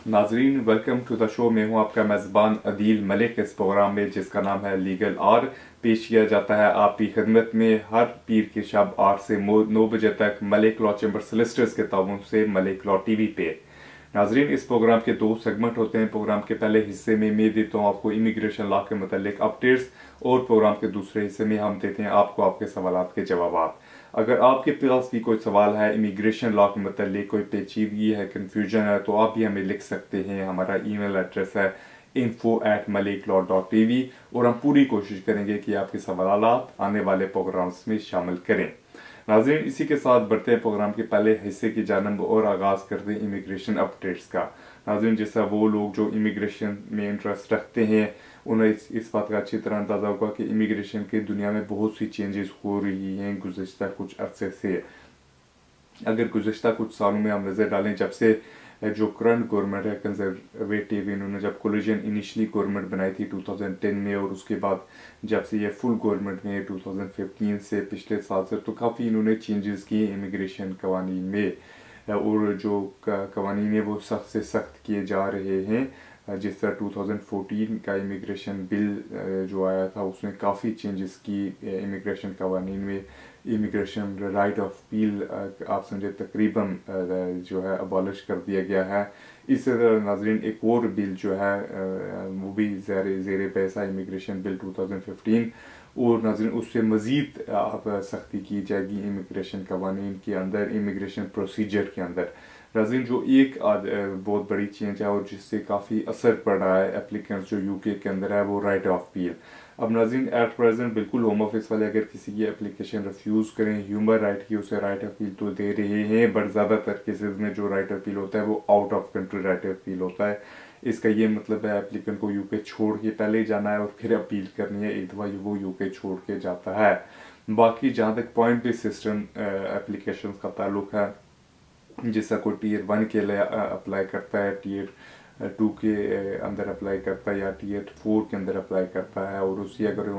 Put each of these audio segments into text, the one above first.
नाजरीन, welcome to the show. मैं हूं आपका मेज़बान अदील मलिक। इस प्रोग्राम में जिसका नाम है लीगल आर पेश किया जाता है आपकी खिदमत में हर पीर की शब 8 से 9 बजे तक मलिक लॉ चैम्बर सोलिसिटर्स के ताउन से मलिक लॉ टीवी पे। नाजरीन, इस प्रोग्राम के 2 सेगमेंट होते हैं। प्रोग्राम के पहले हिस्से में मैं देता हूँ आपको इमिग्रेशन लॉ के मतलब अपडेट्स, और प्रोग्राम के दूसरे हिस्से में हम देते हैं आपको आपके सवालात के जवाब। अगर आपके पास भी कोई सवाल है इमिग्रेशन लॉ के मतलब, कोई पेचीदगी है, कन्फ्यूजन है, तो आप भी हमें लिख सकते हैं। हमारा ईमेल एड्रेस है info@maliklaw.tv और हम पूरी कोशिश करेंगे कि आपके सवालात आने वाले प्रोग्राम्स में शामिल करें। नाज़रीन, इसी के साथ बढ़ते हैं प्रोग्राम के पहले हिस्से की जानब और आगाज़ करते हैं इमिग्रेशन अपडेट्स का। नाज़रीन, जैसा वो लोग जो इमिग्रेशन में इंटरेस्ट रखते हैं उन्हें इस बात का अच्छी तरह अंदाज़ा होगा कि इमिग्रेशन की दुनिया में बहुत सी चेंजेस हो रही हैं गुज़श्ता कुछ अरसे से। अगर गुज़श्ता कुछ सालों में हम नज़र डालें, जब से जो करंट गवर्नमेंट है कंजर्वेटिव, इन्होंने जब कोलिजन इनिशली गवर्नमेंट बनाई थी 2010 में, और उसके बाद जब से ये फुल गवर्नमेंट में 2015 से पिछले साल से, तो काफ़ी इन्होंने चेंजेस किए इमिग्रेशन कवानीन में, और जो कवानीन है वो सख्त से सख्त किए जा रहे हैं। जिस तरह 2014 का इमिग्रेशन बिल जो आया था उसमें काफ़ी चेंजेस की इमिग्रेशन कवानीन में। इमिग्रेशन राइट ऑफ अपील आप समझे तकरीबन जो है अबॉलिश कर दिया गया है। इसी तरह नाजरीन एक और बिल जो है वो भी ज़ेर बहस है, इमिग्रेशन बिल 2015, और नाजरीन उससे मज़ीद सख्ती की जाएगी इमिग्रेशन कवानीन के अंदर, इमिग्रेशन प्रोसीजर के अंदर। नाज़रीन, जो एक बहुत बड़ी चेंज है और जिससे काफ़ी असर पड़ रहा है एप्लीकेंट्स जो यूके के अंदर है, वो राइट ऑफ अपील। अब नाज़रीन, एट प्रेजेंट बिल्कुल होम ऑफिस वाले अगर किसी की एप्लीकेशन रिफ्यूज़ करें ह्यूमन राइट की, उसे राइट ऑफ अपील तो दे रहे हैं, बट ज़्यादातर केसेस में जो राइट ऑफ अपील होता है वो out of country right of appeal होता है। इसका ये मतलब है एप्लीकेंट को यूके छोड़ के पहले जाना है और फिर अपील करनी है एक दफ़ा वो यूके छोड़ के जाता है। बाकी जहाँ तक पॉइंट बेस्ड सिस्टम एप्लीकेशन का ताल्लुक है, जैसा कोई टीयर 1 के लिए अप्लाई करता है, टीयर 2 के अंदर अप्लाई करता है, या टीयर 4 के अंदर अप्लाई करता है, और उसी अगर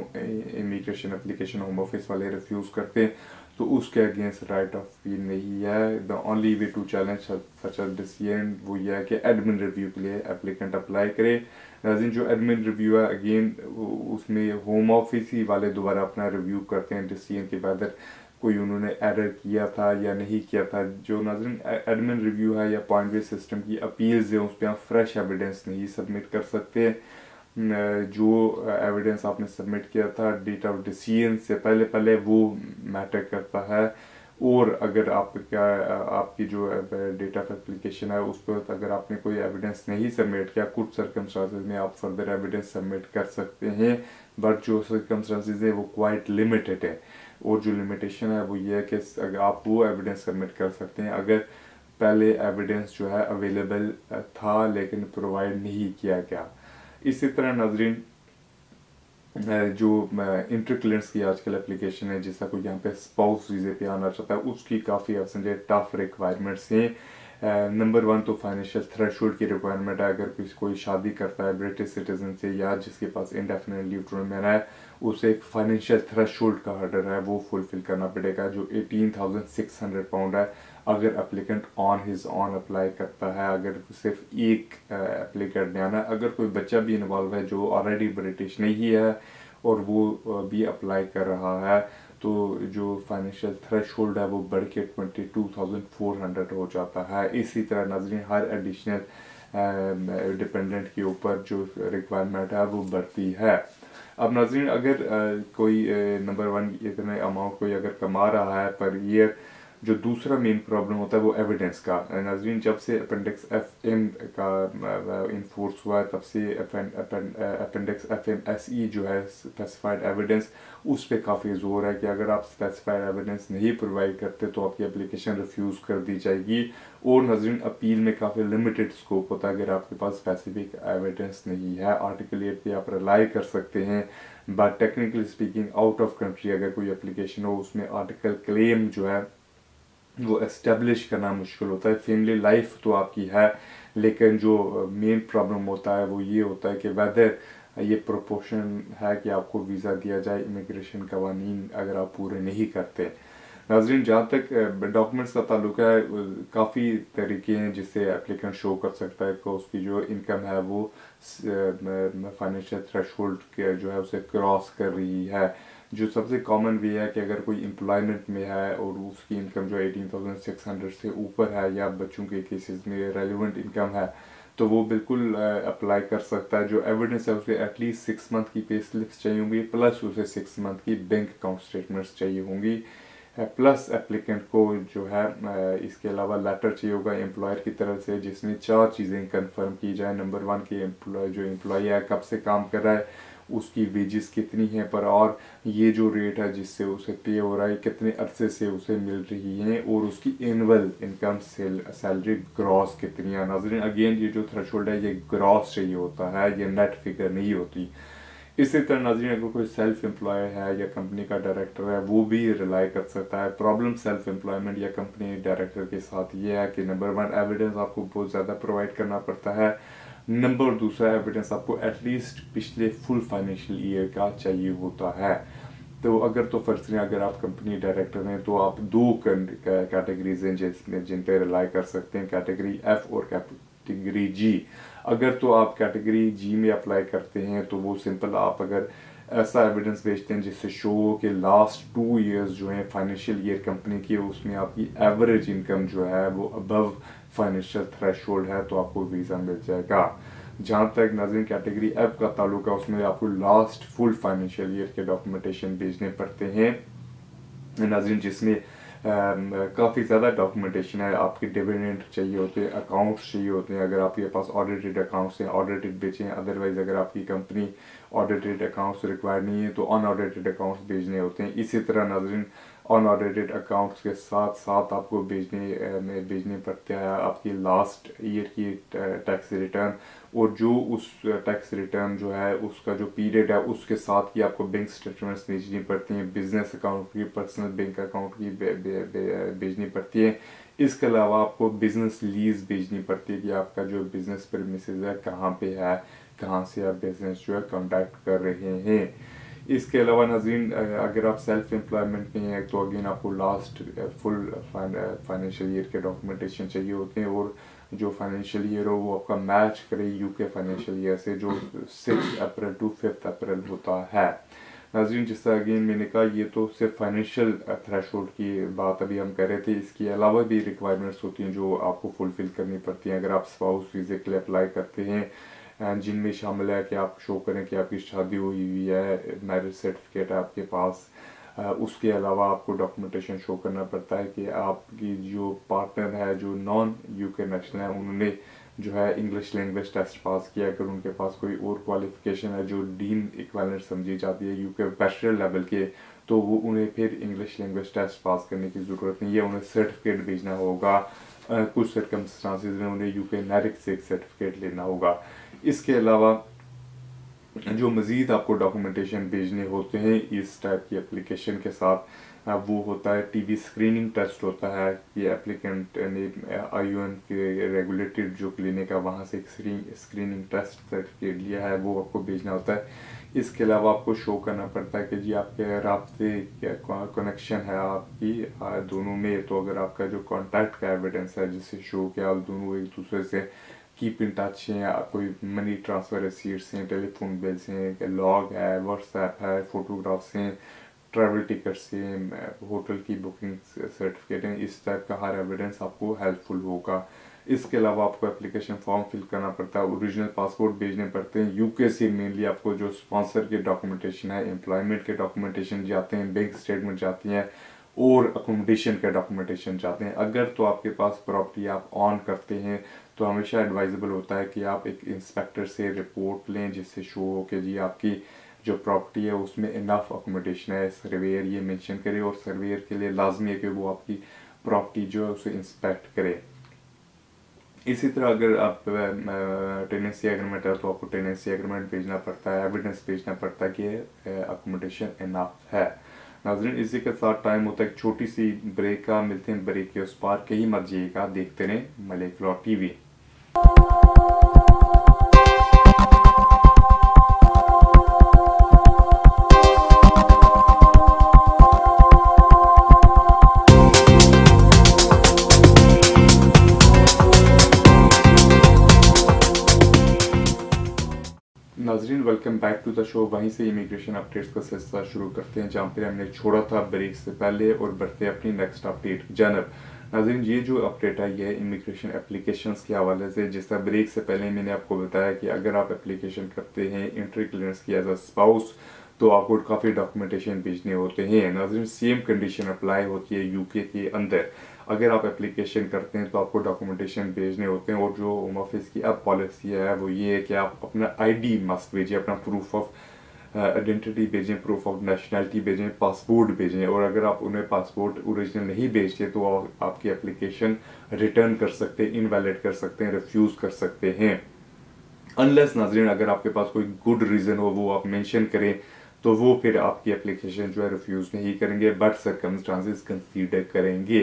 इमिग्रेशन एप्लीकेशन होम ऑफिस वाले रिफ्यूज़ करते हैं तो उसके अगेंस्ट राइट ऑफ अपील नहीं है। The only way to challenge such a decision वो ये है कि एडमिन रिव्यू के लिए एप्लीकेंट अप्लाई करे। नाज़रीन, जो एडमिन रिव्यू है अगेन उसमें होम ऑफिस ही वाले दोबारा अपना रिव्यू करते हैं डिसीजन के बाद कोई उन्होंने एरर किया था या नहीं किया था। जो नाज़रीन एडमिन रिव्यू है या पॉइंट बेस्ड सिस्टम की अपील्स है, उस पर आप फ्रेश एविडेंस नहीं सबमिट कर सकते। जो एविडेंस आपने सबमिट किया था डेट ऑफ डिसीजन से पहले पहले वो मैटर करता है। और अगर आपकी जो डेट ऑफ एप्लीकेशन है उस पर अगर आपने कोई एविडेंस नहीं सबमिट किया, कुछ सर्कमस्टांसेस में आप फर्दर एविडेंस सबमिट कर सकते हैं, बट जो सर्कमस्टांसेस है वो क्वाइट लिमिटेड है। और जो लिमिटेशन है वो ये है कि अगर आप वो एविडेंस सबमिट कर सकते हैं अगर पहले एविडेंस जो है अवेलेबल था लेकिन प्रोवाइड नहीं किया गया। इसी तरह नाजरीन जो इंटरक्लेंट्स की आजकल एप्लीकेशन है, जिसका कोई यहाँ पे स्पाउस वीज़े पे आना चाहता है, उसकी काफ़ी समझे टफ रिक्वायरमेंट्स हैं। नंबर 1 तो फाइनेंशियल थ्रेशोल्ड की रिक्वायरमेंट है। अगर कोई शादी करता है ब्रिटिश सिटीजन से या जिसके पास इंडेफिनिट लीव टू रिमेन है, उसे एक फाइनेंशियल थ्रेशोल्ड का हर्डर है वो फुलफिल करना पड़ेगा, जो 18,600 पाउंड है। अगर applicant on his on apply करता है, अगर सिर्फ एक एप्लीकेंट ने आना, अगर कोई बच्चा भी इन्वॉल्व है जो ऑलरेडी ब्रिटिश नहीं है और वो भी अप्लाई कर रहा है, तो जो फाइनेंशियल थ्रेशोल्ड है वो बढ़ के 22,400 हो जाता है। इसी तरह नाज़रीन हर एडिशनल डिपेंडेंट के ऊपर जो रिक्वायरमेंट है वो बढ़ती है। अब नाज़रीन अगर कोई नंबर 1 इतने अमाउंट कोई अगर कमा रहा है पर ईयर, जो दूसरा मेन प्रॉब्लम होता है वो एविडेंस का। नाज़रीन जब से अपेंडिक्स FM का इन्फोर्स हुआ है तब से अपेंडिक्स FM SE जो है स्पेसिफाइड एविडेंस, उस पर काफ़ी ज़ोर है कि अगर आप स्पेसिफाइड एविडेंस नहीं प्रोवाइड करते तो आपकी एप्लीकेशन रिफ्यूज़ कर दी जाएगी। और नाज़रीन अपील में काफ़ी लिमिटेड स्कोप होता है अगर आपके पास स्पेसिफिक एविडेंस नहीं है। आर्टिकल 8 पे आप रिलाई कर सकते हैं, but technically speaking out of country अगर कोई एप्लीकेशन हो उसमें आर्टिकल क्लेम जो है वो एस्टेब्लिश करना मुश्किल होता है। फैमिली लाइफ तो आपकी है, लेकिन जो मेन प्रॉब्लम होता है वो ये होता है कि वेदर ये प्रोपोर्शन है कि आपको वीज़ा दिया जाए इमिग्रेशन कवानीन अगर आप पूरे नहीं करते। नाज़रीन, जहाँ तक डॉक्यूमेंट्स का ताल्लुक है, काफ़ी तरीके हैं जिससे एप्लीकेंट शो कर सकता है कि उसकी जो इनकम है वो फाइनेंशियल थ्रेशोल्ड के जो है उसे क्रॉस कर रही है। जो सबसे कॉमन वे है कि अगर कोई एम्प्लॉयमेंट में है और उसकी इनकम जो 18,600 से ऊपर है, या बच्चों के केसेस में रेलिवेंट इनकम है, तो वो बिल्कुल अप्लाई कर सकता है। जो एविडेंस है उसे एटलीस्ट 6 मंथ की पे स्लिप्स चाहिए होंगी, प्लस उसे 6 मंथ की बैंक अकाउंट स्टेटमेंट्स चाहिए होंगी, प्लस एप्लीकेंट को जो है इसके अलावा लेटर चाहिए होगा एम्प्लॉयर की तरफ से जिसमें 4 चीज़ें कंफर्म की जाए। नंबर 1 कि एम्प्लॉय है कब से काम कर रहा है, उसकी वेजेस कितनी है पर, और ये जो रेट है जिससे उसे पे हो रहा है कितने अरसे से उसे मिल रही है, और उसकी एनुअल इनकम सैलरी ग्रॉस कितनी है। नाज़रीन, अगेन ये जो थ्रेशोल्ड है ये ग्रॉस चाहिए होता है, ये नेट फिगर नहीं होती। इसी तरह नाज़रीन, अगर कोई सेल्फ एम्प्लॉय है या कंपनी का डायरेक्टर है, वो भी रिलाई कर सकता है। प्रॉब्लम सेल्फ एम्प्लॉयमेंट या कंपनी डायरेक्टर के साथ ये है कि नंबर 1 एविडेंस आपको बहुत ज़्यादा प्रोवाइड करना पड़ता है। नंबर दूसरा एविडेंस आपको एटलीस्ट पिछले फुल फाइनेंशियल ईयर का चाहिए होता है। तो अगर तो फर्स्ट में अगर आप कंपनी डायरेक्टर हैं तो आप 2 कैटेगरीज हैं जिन पे रिलाई कर सकते हैं, कैटेगरी F और कैटेगरी G। अगर तो आप कैटेगरी G में अप्लाई करते हैं तो वो सिंपल आप अगर ऐसा एविडेंस भेजते हैं जिससे शो हो कि लास्ट 2 इयर्स जो है फाइनेंशियल ईयर कंपनी की, उसमें आपकी एवरेज इनकम जो है वो अबव फाइनेंशियल थ्रेशोल्ड है, तो आपको वीज़ा मिल जाएगा। जहाँ तक नाज़रीन कैटेगरी F का ताल्लुक है, उसमें आपको लास्ट फुल फाइनेंशियल ईयर के डॉक्यूमेंटेशन भेजने पड़ते हैं नाज़रीन, जिसमें काफ़ी ज़्यादा डॉक्यूमेंटेशन है। आपके डिविडेंड चाहिए होते हैं, अकाउंट्स चाहिए होते हैं, अगर आपके पास ऑडिटेड अकाउंट्स हैं ऑडिटेड भेजें, अदरवाइज़ अगर आपकी कंपनी ऑडिटेड अकाउंट्स रिक्वायर नहीं है तो अनऑडिटेड अकाउंट्स भेजने होते हैं। इसी तरह नाज़रीन अनऑडिटेड अकाउंट्स के साथ साथ आपको भेजने पड़ते हैं आपकी लास्ट ईयर की टैक्स रिटर्न, और जो उस टैक्स रिटर्न जो है उसका जो पीरियड है उसके साथ ही आपको बैंक स्टेटमेंट्स भेजनी पड़ती हैं, बिजनेस अकाउंट की, पर्सनल बैंक अकाउंट की भेजनी पड़ती है। इसके अलावा आपको बिजनेस लीज भेजनी पड़ती है कि आपका जो बिजनेस प्रीमिसेस है कहाँ पे है, कहाँ से आप बिजनेस जो है कंडक्ट कर रहे हैं। इसके अलावा नाज़रीन अगर आप सेल्फ एम्प्लॉयमेंट में हैं तो अगेन आपको लास्ट फुल फाइनेंशियल ईयर के डॉक्यूमेंटेशन चाहिए होते हैं, और जो फाइनेंशियल ईयर हो वो आपका मैच करे यूके फाइनेंशियल ईयर से जो 6 अप्रैल टू 5 अप्रैल होता है। नाज़रीन, जिस तरह अगेन मैंने कहा ये तो सिर्फ फाइनेंशियल थ्रेशोल्ड की बात अभी हम कर रहे थे, इसके अलावा भी रिक्वायरमेंट्स होती हैं जो आपको फुलफिल करनी पड़ती हैं। अगर आप स्पाउस वीज़े के लिए अप्लाई करते हैं जिनमें शामिल है कि आप शो करें कि आपकी शादी हुई है, मैरिज सर्टिफिकेट है आपके पास, उसके अलावा आपको डॉक्यूमेंटेशन शो करना पड़ता है कि आपकी जो पार्टनर है जो नॉन यूके नेशनल है उन्होंने जो है इंग्लिश लैंग्वेज टेस्ट पास किया। अगर उनके पास कोई और क्वालिफिकेशन है जो डीम्ड इक्विवेलेंट समझी जाती है यूके बैचलर लेवल के, तो वो उन्हें फिर इंग्लिश लैंग्वेज टेस्ट पास करने की ज़रूरत नहीं है, उन्हें सर्टिफिकेट भेजना होगा। कुछ सर्कमस्टांसेस में उन्हें यूके नेरिक से एक सर्टिफिकेट लेना होगा। इसके अलावा जो मज़ीद आपको डॉक्यूमेंटेशन भेजने होते हैं इस टाइप की एप्लीकेशन के साथ, वो होता है टीबी स्क्रीनिंग टेस्ट होता है कि एप्लीकेंट ने IUN के रेगुलेटेड जो क्लिनिक है वहाँ से एक स्क्रीनिंग टेस्ट सर्टिफिकेट लिया है, वो आपको भेजना होता है। इसके अलावा आपको शो करना पड़ता है कि जी आपके राब्ते कनेक्शन है आपकी दोनों में, तो अगर आपका जो कॉन्टैक्ट का एविडेंस है जिससे शो कि आप दोनों एक दूसरे से कीप इन टच हैं, कोई मनी ट्रांसफ़र रिसीट्स हैं, टेलीफोन बिल्स हैं, लॉग है, व्हाट्सएप है, फ़ोटोग्राफ्स हैं, ट्रैवल टिकट्स हैं, होटल की बुकिंग सर्टिफिकेट हैं, इस टाइप का हर एविडेंस आपको हेल्पफुल होगा। इसके अलावा आपको एप्लीकेशन फॉर्म फिल करना पड़ता है, ओरिजिनल पासपोर्ट भेजने पड़ते हैं यूके से। मेनली आपको जो स्पॉन्सर के डॉक्यूमेंटेशन है, एम्प्लॉयमेंट के डॉक्यूमेंटेशन जाते हैं, बैंक स्टेटमेंट जाती हैं और अकोमोडेशन के डॉक्यूमेंटेशन जाते हैं। अगर तो आपके पास प्रॉपर्टी आप ऑन करते हैं तो हमेशा एडवाइजेबल होता है कि आप एक इंस्पेक्टर से रिपोर्ट लें जिससे शो हो कि जी आपकी जो प्रॉपर्टी है उसमें इनफ अकोमोडेशन है। सर्वेयर ये मेंशन करे और सर्वेयर के लिए लाजमी है कि वो आपकी प्रॉपर्टी जो है उसे इंस्पेक्ट करे। इसी तरह अगर आप टेनेंसी एग्रीमेंट है तो आपको टेनेंसी एग्रीमेंट भेजना पड़ता है, एविडेंस भेजना पड़ता है कि अकोमोडेशन इनफ है। नाज़रीन, इसी के साथ टाइम होता है एक छोटी सी ब्रेक का, मिलते हैं ब्रेक के उस पार, कहीं मत जाइएगा, देखते रहें Malik law TV। Welcome back to the show. वहीं से इमिग्रेशन अपडेट्स का सिलसिला शुरू करते हैं जहाँ पे हमने छोड़ा था ब्रेक से पहले, और बढ़ते हैं अपनी नेक्स्ट अपडेट की जानब। नाज़रीन, ये जो अपडेट आई है इमिग्रेशन एप्लीकेशंस के हवाले से, जिस तरह ब्रेक से पहले मैंने आपको बताया कि अगर आप एप्लीकेशन करते हैं इंट्री क्लियरेंस की एज अ स्पाउस तो आपको काफ़ी डॉक्यूमेंटेशन भेजने होते हैं। नाज़रीन, सेम कंडीशन अप्लाई होती है यूके के अंदर। अगर आप एप्लीकेशन करते हैं तो आपको डॉक्यूमेंटेशन भेजने होते हैं, और जो होम ऑफिस की अब पॉलिसी है वो ये है कि आप अपना आईडी मस्ट भेजिए, अपना प्रूफ ऑफ आइडेंटिटी भेजें, प्रूफ ऑफ नेशनलिटी भेजें, पासपोर्ट भेजें। और अगर आप उन्हें पासपोर्ट ओरिजिनल नहीं भेजते तो आपकी एप्लीकेशन रिटर्न कर सकते हैं, इनवैलिड कर सकते हैं, रिफ्यूज़ कर सकते हैं। अनलेस नाजरीन अगर आपके पास कोई गुड रीज़न हो वो आप मेंशन करें तो वो फिर आपकी एप्लीकेशन जो है रिफ्यूज़ नहीं करेंगे, बट सर्कमस्टांसेस कंसीडर करेंगे।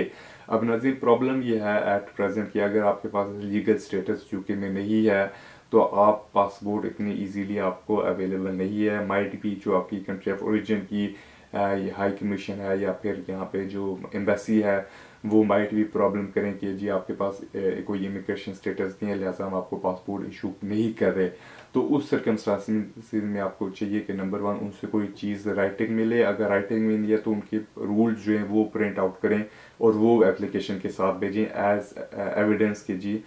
अब नाज़रीन, प्रॉब्लम ये है एट प्रेजेंट कि अगर आपके पास लीगल स्टेटस यूके में नहीं है तो आप पासपोर्ट इतनी इजीली आपको अवेलेबल नहीं है। माइट भी जो आपकी कंट्री ऑफ ओरिजिन की हाई कमीशन है या फिर यहाँ पे जो एम्बेसी है वो माइट भी प्रॉब्लम करें कि जी आपके पास कोई इमिग्रेशन स्टेटस नहीं है, लिहाजा हम आपको पासपोर्ट इशू नहीं कर रहे। तो उस सर्कमस्टांसेस में आपको चाहिए कि नंबर वन, उनसे कोई चीज़ राइटिंग मिले। अगर राइटिंग में नहीं है तो उनके रूल्स जो हैं वो प्रिंट आउट करें और वो एप्लीकेशन के साथ भेजें एज एविडेंस के जी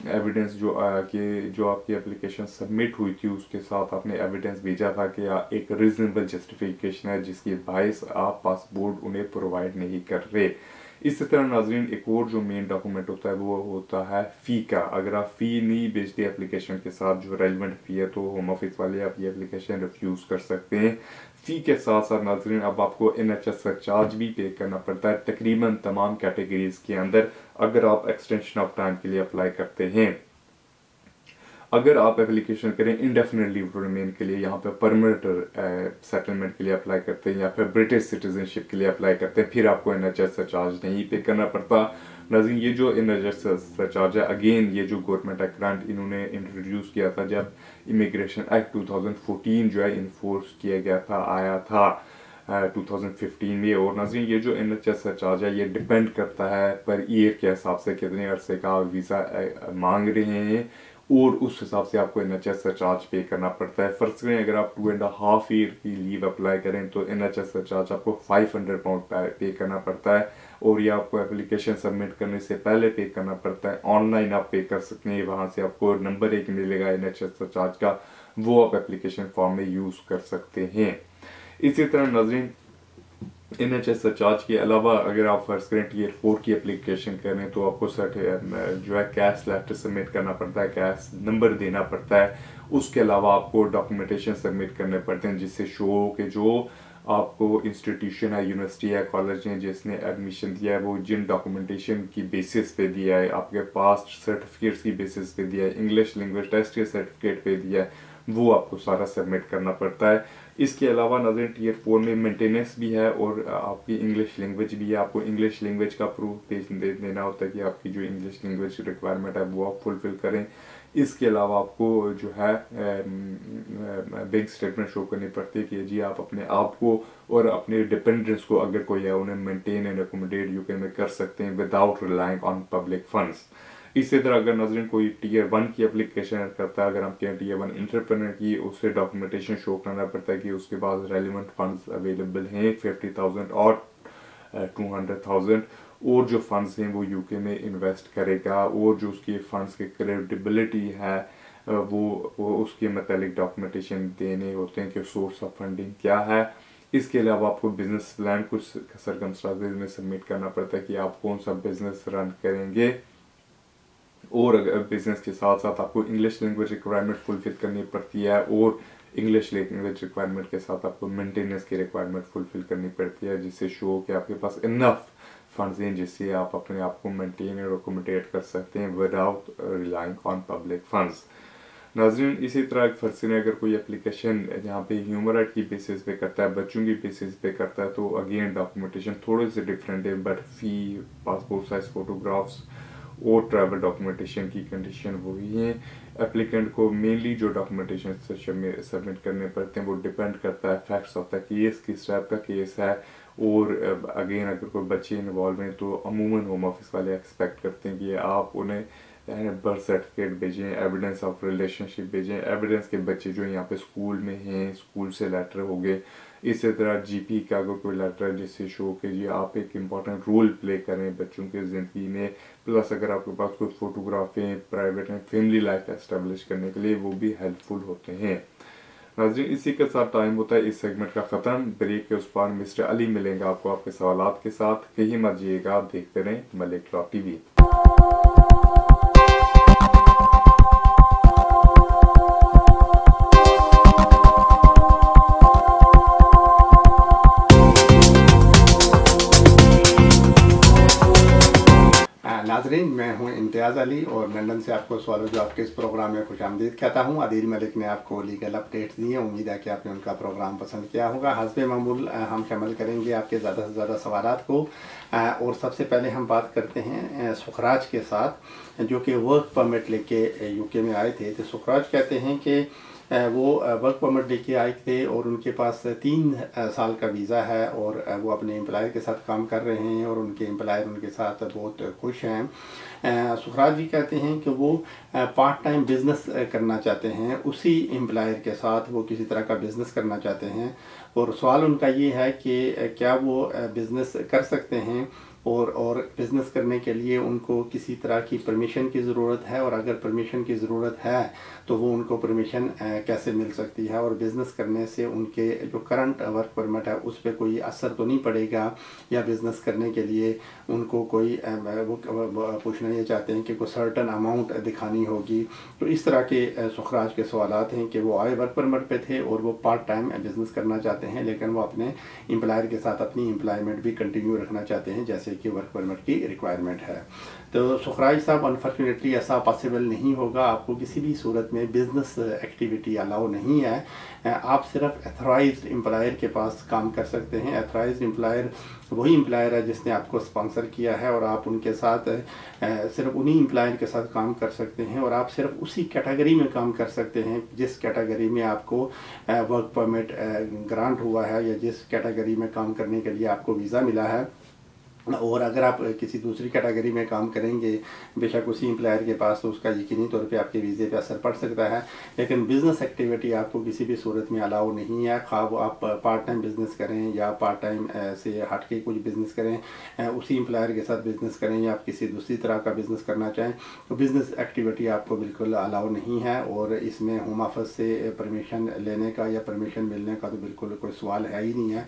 एविडेंस जो आपकी एप्लीकेशन सबमिट हुई थी उसके साथ आपने एविडेंस भेजा था कि एक रीजनेबल जस्टिफिकेशन है जिसकी बायस आप पासपोर्ट उन्हें प्रोवाइड नहीं कर रहे। इसी तरह नाजरीन, एक और जो मेन डॉक्यूमेंट होता है वो होता है फ़ी का। अगर आप फ़ी नहीं भेजते एप्लीकेशन के साथ जो रेलिवेंट फ़ी है तो होम ऑफिस वाले आपकी एप्लीकेशन रिफ्यूज़ कर सकते हैं। फ़ी के साथ साथ नाजरीन अब आपको NHS चार्ज भी पे करना पड़ता है तकरीबन तमाम कैटेगरीज के अंदर अगर आप एक्सटेंशन ऑफ टाइम के लिए अप्लाई करते हैं। अगर आप एप्लीकेशन करें इंडेफिनिट लीव टू रिमेन के लिए, यहाँ पे परमानेंट सेटलमेंट के लिए अप्लाई करते हैं या फिर ब्रिटिश सिटीजनशिप के लिए अप्लाई करते हैं, फिर आपको NHS चार्ज नहीं पे करना पड़ता। नाज़रीन, ये जो NHS चार्ज है, अगेन ये जो गवर्नमेंट एक्ट इन्होंने इंट्रोड्यूस किया था जब इमिग्रेशन एक्ट 2014 जो है इन्फोर्स किया गया था, आया था 2015 में। और नाज़रीन, ये जो NHS चार्ज है ये डिपेंड करता है पर ईयर के हिसाब से कितने अरसे का वीज़ा मांग रहे हैं और उस हिसाब से आपको NHS चार्ज पे करना पड़ता है। फर्स्ट करें अगर आप 2.5 ईयर की लीव अप्लाई करें तो NHS चार्ज आपको £500 पे करना पड़ता है, और ये आपको एप्लीकेशन सबमिट करने से पहले पे करना पड़ता है। ऑनलाइन आप पे कर सकते हैं, वहाँ से आपको नंबर 1 मिलेगा NHS चार्ज का, वो आप एप्लीकेशन फॉर्म में यूज़ कर सकते हैं। इसी तरह नाज़रीन, NHS चार्ज के अलावा अगर आप फर्स्ट करें Tier 4 की एप्लीकेशन करें तो आपको जो है कैश लेटर सबमिट करना पड़ता है, कैश नंबर देना पड़ता है। उसके अलावा आपको डॉक्यूमेंटेशन सबमिट करने पड़ते हैं जिससे शो हो कि जो आपको इंस्टीट्यूशन है, यूनिवर्सिटी है, कॉलेज है जिसने एडमिशन दिया है वो जिन डॉक्यूमेंटेशन की बेसिस पे दिया है, आपके पास्ट सर्टिफिकेट्स की बेसिस पे दिया है, इंग्लिश लैंग्वेज टेस्ट के सर्टिफिकेट पे दिया है, वो आपको सारा सबमिट करना पड़ता है। इसके अलावा नाज़रीन Tier 4 में मेंटेनेंस भी है और आपकी इंग्लिश लैंग्वेज भी है। आपको इंग्लिश लैंग्वेज का प्रूफ देना होता है कि आपकी जो इंग्लिश लैंग्वेज रिक्वायरमेंट है वो आप फुलफिल करें। इसके अलावा आपको जो है बैंक स्टेटमेंट शो करनी पड़ती है कि जी आप अपने आप को और अपने डिपेंडेंट्स को अगर कोई है उन्हें मेंटेन एंड अकोमोडेट यूके में कर सकते हैं without relying on public funds. इसी तरह अगर नाज़रीन कोई Tier 1 की एप्लीकेशन करता है, अगर हम कहें Tier 1 एंटरप्रेन्योर की, उससे डॉक्यूमेंटेशन शो करना पड़ता है कि उसके पास रेलिवेंट फंड्स अवेलेबल हैं 50,000 और 200,000, और जो फंड्स हैं वो यूके में इन्वेस्ट करेगा, और जो उसकी फंड्स की क्रेडिबिलिटी है वो उसके मतलब डॉक्यूमेंटेशन देने होते हैं कि सोर्स ऑफ फंडिंग क्या है। इसके अलावा आपको बिजनेस प्लान कुछ सर्कमस्टांसेस में सबमिट करना पड़ता है कि आप कौन सा बिजनेस रन करेंगे, और अगर बिजनेस के साथ साथ आपको इंग्लिश लैंग्वेज रिक्वायरमेंट फुलफिल करनी पड़ती है, और इंग्लिश लैंग्वेज रिक्वायरमेंट के साथ आपको मेंटेनेंस की रिक्वायरमेंट फुलफिल करनी पड़ती है जिससे शो कि आपके पास इनफ फंड्स हैं जिससे आप अपने आप को मेंटेन और अकोमोडेट कर सकते हैं without relying on public funds. नाज़रीन, इसी तरह फर्स्ट ने अगर कोई एप्लीकेशन यहाँ पे ह्यूमन राइट की बेसिस पे करता है, बच्चों की बेसिस पे करता है तो अगेन डॉक्यूमेंटेशन थोड़े से डिफरेंट है, but fee, passport size photographs और ट्रैवल डॉक्यूमेंटेशन की कंडीशन वही है। एप्लीकेंट को मेनली जो डॉक्यूमेंटेशन सबमिट करने पड़ते हैं वो डिपेंड करता है फैक्ट्स ऑफ द केस, किस टाइप का केस है, और अगेन अगर कोई बच्चे इन्वॉल्व हैं तो अमूमन होम ऑफिस वाले एक्सपेक्ट करते हैं कि आप उन्हें बर्थ सर्टिफिकेट भेजें, एविडेंस ऑफ रिलेशनशिप भेजें, एविडेंस के बच्चे जो यहाँ पे स्कूल में हैं, स्कूल से लेटर हो गए। इसी तरह जीपी का अगर कोई लेटर है जिससे शो कि जी आप एक इम्पॉर्टेंट रोल प्ले करें बच्चों की ज़िंदगी में, प्लस अगर आपके पास कोई फोटोग्राफ है प्राइवेट में फैमिली लाइफ एस्टेब्लिश करने के लिए, वो भी हेल्पफुल होते हैं। नाज़रीन, इसी के साथ टाइम होता है इस सेगमेंट का ख़त्म। ब्रेक के उस पार मिस्टर अली मिलेंगे आपको आपके सवालात के साथ। कहीं मत जाइएगा, आप देखते रहें मलिक लॉ टीवी। नाजरीन, मैं हूं इम्तियाज़ अली और लंदन से आपको सवाल जवाब के इस प्रोग्राम में खुशामदीद कहता हूं। अदील मलिक ने आपको लीगल अपडेट्स दिए, उम्मीद है कि आपने उनका प्रोग्राम पसंद किया होगा। हस्बे मामूल हम शामिल करेंगे आपके ज़्यादा से ज़्यादा सवालात को। और सबसे पहले हम बात करते हैं सुखराज के साथ, जो कि वर्क परमिट लेके यूके में आए थे। तो सुखराज कहते हैं कि वो वर्क परमिट लेके आए थे और उनके पास 3 साल का वीज़ा है और वो अपने एम्प्लॉयर के साथ काम कर रहे हैं और उनके एम्प्लॉयर उनके साथ बहुत खुश हैं। सुखराज जी कहते हैं कि वो पार्ट टाइम बिज़नेस करना चाहते हैं, उसी एम्प्लॉयर के साथ वो किसी तरह का बिज़नेस करना चाहते हैं। और सवाल उनका ये है कि क्या वो बिज़नेस कर सकते हैं और बिज़नेस करने के लिए उनको किसी तरह की परमिशन की ज़रूरत है, और अगर परमिशन की ज़रूरत है तो वो उनको परमिशन कैसे मिल सकती है, और बिज़नेस करने से उनके जो करंट वर्क परमिट है उस पर कोई असर तो नहीं पड़ेगा, या बिज़नेस करने के लिए उनको कोई वो पूछना ये चाहते हैं कि कोई सर्टन अमाउंट दिखानी होगी। तो इस तरह के सुखराज के सवालात हैं कि वो आए वर्क परमिट पे थे और वो पार्ट टाइम बिज़नेस करना चाहते हैं, लेकिन वो अपने एम्प्लॉयर के साथ अपनी एम्प्लॉयमेंट भी कंटिन्यू रखना चाहते हैं जैसे कि वर्क परमिट की रिक्वायरमेंट है। तो सुखराज साहब, अनफॉर्चुनेटली ऐसा पॉसिबल नहीं होगा, आपको किसी भी सूरत में बिजनेस एक्टिविटी अलाउ नहीं है। आप सिर्फ एथोराइज्ड एम्प्लॉयर के पास काम कर सकते हैं। एथोराइज्ड एम्प्लॉयर वही एम्प्लॉयर है जिसने आपको स्पॉन्सर किया है और आप उनके साथ सिर्फ उन्हीं एम्प्लॉयर के साथ काम कर सकते हैं, और आप सिर्फ उसी कैटेगरी में काम कर सकते हैं जिस कैटेगरी में आपको वर्क परमिट ग्रांट हुआ है या जिस कैटेगरी में काम करने के लिए आपको वीज़ा मिला है। और अगर आप किसी दूसरी कैटेगरी में काम करेंगे बेशक उसी एम्प्लॉयर के पास, तो उसका यकीनी तौर पे आपके वीज़े पे असर पड़ सकता है। लेकिन बिज़नेस एक्टिविटी आपको किसी भी सूरत में अलाउ नहीं है, खा वो आप पार्ट टाइम बिज़नेस करें या पार्ट टाइम से हट के कुछ बिज़नेस करें, उसी एम्प्लॉयर के साथ बिज़नेस करें या आप किसी दूसरी तरह का बिज़नेस करना चाहें, तो बिज़नेस एक्टिविटी आपको बिल्कुल अलाउ नहीं है। और इसमें होम ऑफिस से परमिशन लेने का या परमिशन मिलने का तो बिल्कुल कोई सवाल है ही नहीं है,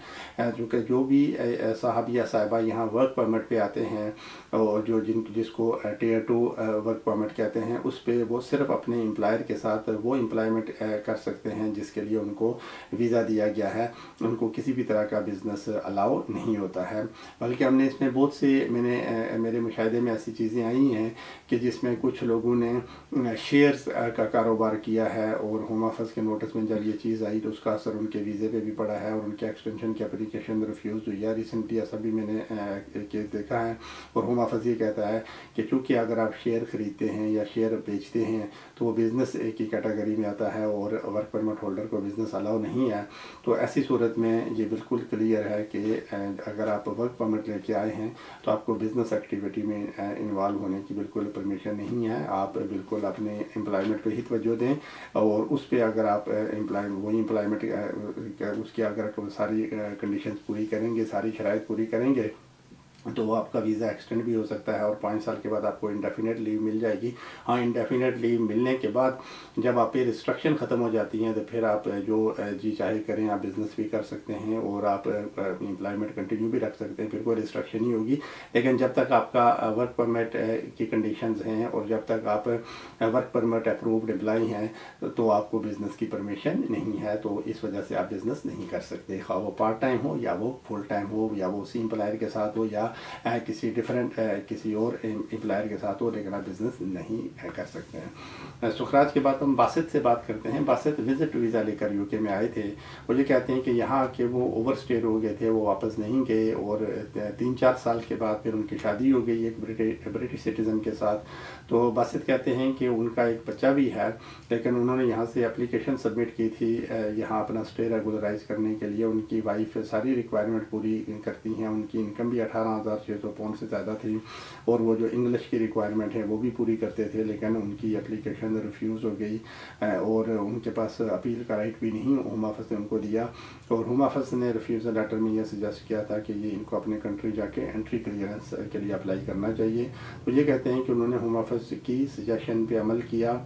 क्योंकि जो भी साहब या साहिबा यहाँ वर्क परमिट पे आते हैं और जो जिसको टियर 2 वर्क परमिट कहते हैं, उस पे वो सिर्फ अपने एम्प्लॉयर के साथ वो एम्प्लॉयमेंट कर सकते हैं जिसके लिए उनको वीज़ा दिया गया है। उनको किसी भी तरह का बिज़नेस अलाउ नहीं होता है। बल्कि हमने इसमें बहुत से मेरे मुशाहिदे में ऐसी चीज़ें आई हैं कि जिसमें कुछ लोगों ने शेयर्स का कारोबार किया है और होम ऑफिस के नोटिस में जब ये चीज़ आई तो उसका असर उनके वीज़े पे भी पड़ा है और उनके एक्सटेंशन की एप्लीकेशन रिफ्यूज़ हुई है। रिसेंटली ऐसा भी मैंने केस देखा है। और होम ऑफिस ये कहता है कि चूँकि अगर आप शेयर ख़रीदते हैं या शेयर बेचते हैं तो वो बिज़नेस एक ही कैटेगरी में आता है और वर्क परमिट होल्डर को बिज़नेस अलाउ नहीं है। तो ऐसी सूरत में ये बिल्कुल क्लियर है कि अगर आप वर्क परमिट लेके आए हैं तो आपको बिज़नेस एक्टिविटी में इन्वॉल्व होने की बिल्कुल परमिशन नहीं है। आप बिल्कुल अपने एम्प्लॉयमेंट पे ही तवज्जो दें और उस पर अगर आप वही एम्प्लॉयमेंट उसकी अगर सारी कंडीशंस पूरी करेंगे, सारी शराइत पूरी करेंगे, तो वो आपका वीज़ा एक्सटेंड भी हो सकता है और 5 साल के बाद आपको इंडेफिनेट लीव मिल जाएगी। हाँ, इंडेफिनेट लीव मिलने के बाद जब आपकी रिस्ट्रिक्शन ख़त्म हो जाती हैं तो फिर आप जो जी चाहे करें, आप बिज़नेस भी कर सकते हैं और आप एम्प्लॉयमेंट कंटिन्यू भी रख सकते हैं, फिर कोई रिस्ट्रिक्शन नहीं होगी। लेकिन जब तक आपका वर्क परमिट की कंडीशंस हैं और जब तक आप वर्क परमिट अप्रूव्ड एम्प्लॉई हैं तो आपको बिज़नेस की परमिशन नहीं है। तो इस वजह से आप बिज़नेस नहीं कर सकते, खा वो पार्ट टाइम हो या वो फुल टाइम हो या वो उसी एम्प्लॉयर के साथ हो या किसी डिफरेंट किसी और एम्प्लॉयर के साथ हो, लेकिन आप बिज़नेस नहीं कर सकते हैं। सुखराज के बाद हम बासित से बात करते हैं। बासित विजिट वीज़ा लेकर यूके में आए थे। वो ये कहते हैं कि यहाँ के वो ओवर स्टे हो गए थे, वो वापस नहीं गए और 3-4 साल के बाद फिर उनकी शादी हो गई एक ब्रिटिश सिटीज़न के साथ। तो बासित कहते हैं कि उनका एक बच्चा भी है, लेकिन उन्होंने यहाँ से एप्लीकेशन सबमिट की थी यहाँ अपना स्टे रेगुलराइज करने के लिए। उनकी वाइफ सारी रिक्वायरमेंट पूरी करती हैं, उनकी इनकम भी 18 16,600 पाउंड से ज़्यादा थी, और वो जो इंग्लिश की रिक्वायरमेंट है वो भी पूरी करते थे, लेकिन उनकी एप्लीकेशन रिफ्यूज़ हो गई और उनके पास अपील का राइट भी नहीं होम ऑफिस ने उनको दिया। और होम ऑफिस ने रिफ्यूज़ल लेटर में यह सजेस्ट किया था कि ये इनको अपने कंट्री जाके एंट्री क्लियरेंस के लिए अप्लाई करना चाहिए। तो ये कहते हैं कि उन्होंने होम ऑफिस की सजेशन पे अमल किया